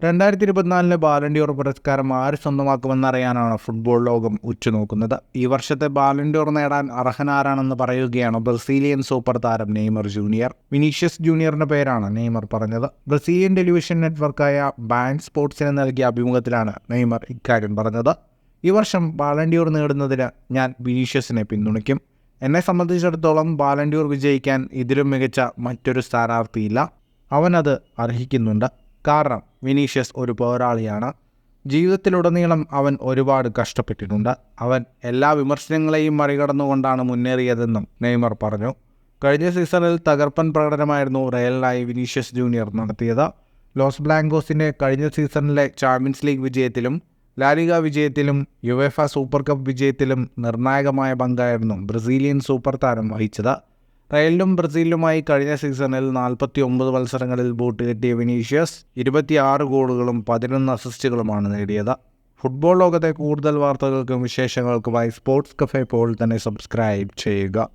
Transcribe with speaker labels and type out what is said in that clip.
Speaker 1: 2024 Ballon d'Or പുരസ്കാരം ആര് സ്വന്തമാക്കുമെന്നറിയാനാണ് football ലോകം ഉറ്റുനോക്കുന്നത്. ഈ വർഷത്തെ ബാലൻഡിയോർ നേടാൻ അർഹനാരാണെന്ന് പറയുകയാണ് ബ്രസീലിയൻ സൂപ്പർ താരം നെയ്മർ ജൂനിയർ. വിനീഷ്യസ് ജൂനിയറിന്റെ പേരാണ് നെയ്മർ പറഞ്ഞത്. ബ്രസീലിയൻ ടെലിവിഷൻ നെറ്റ്വർക്കായ ബാൻ സ്പോർട്സിന് നൽകിയ അഭിമുഖത്തിലാണ് നെയ്മർ ഇക്കാര്യം പറഞ്ഞത്. ഈ വർഷം ബാലൻഡിയോർ നേടുന്നതിന് ഞാൻ വിനീഷ്യസിനെ പിന്തുണയ്ക്കും. എന്നെ സംബന്ധിച്ചിടത്തോളം ബാലൻഡിയോർ വിജയിക്കാൻ ഇതിലും മികച്ച മറ്റൊരു സ്ഥാനാർത്ഥിയില്ല. അവനത് അർഹിക്കുന്നുണ്ട്. കാരണം വിനീഷ്യസ് ഒരു പോരാളിയാണ്. ജീവിതത്തിലുടനീളം അവൻ ഒരുപാട് കഷ്ടപ്പെട്ടിട്ടുണ്ട്. അവൻ എല്ലാ വിമർശനങ്ങളെയും മറികടന്നുകൊണ്ടാണ് മുന്നേറിയതെന്നും നെയ്മർ പറഞ്ഞു. കഴിഞ്ഞ സീസണിൽ തകർപ്പൻ പ്രകടനമായിരുന്നു റയലിനായി വിനീഷ്യസ് ജൂനിയർ നടത്തിയത്. ലോസ് ബ്ലാങ്കോസിൻ്റെ കഴിഞ്ഞ സീസണിലെ ചാമ്പ്യൻസ് ലീഗ് വിജയത്തിലും ലാലിഗ വിജയത്തിലും യുവേഫ സൂപ്പർ കപ്പ് വിജയത്തിലും നിർണായകമായ പങ്കായിരുന്നു ബ്രസീലിയൻ സൂപ്പർ താരം വഹിച്ചത്. റയലിലും ബ്രസീലിലുമായി കഴിഞ്ഞ സീസണിൽ 49 മത്സരങ്ങളിൽ ബൂട്ട് കെട്ടിയ വിനീഷ്യസ് 26 ഗോളുകളും 11 അസിസ്റ്റുകളുമാണ് നേടിയത്. ഫുട്ബോൾ ലോകത്തെ കൂടുതൽ വാർത്തകൾക്കും വിശേഷങ്ങൾക്കുമായി സ്പോർട്സ് കഫേ പോൾ തന്നെ സബ്സ്ക്രൈബ് ചെയ്യുക.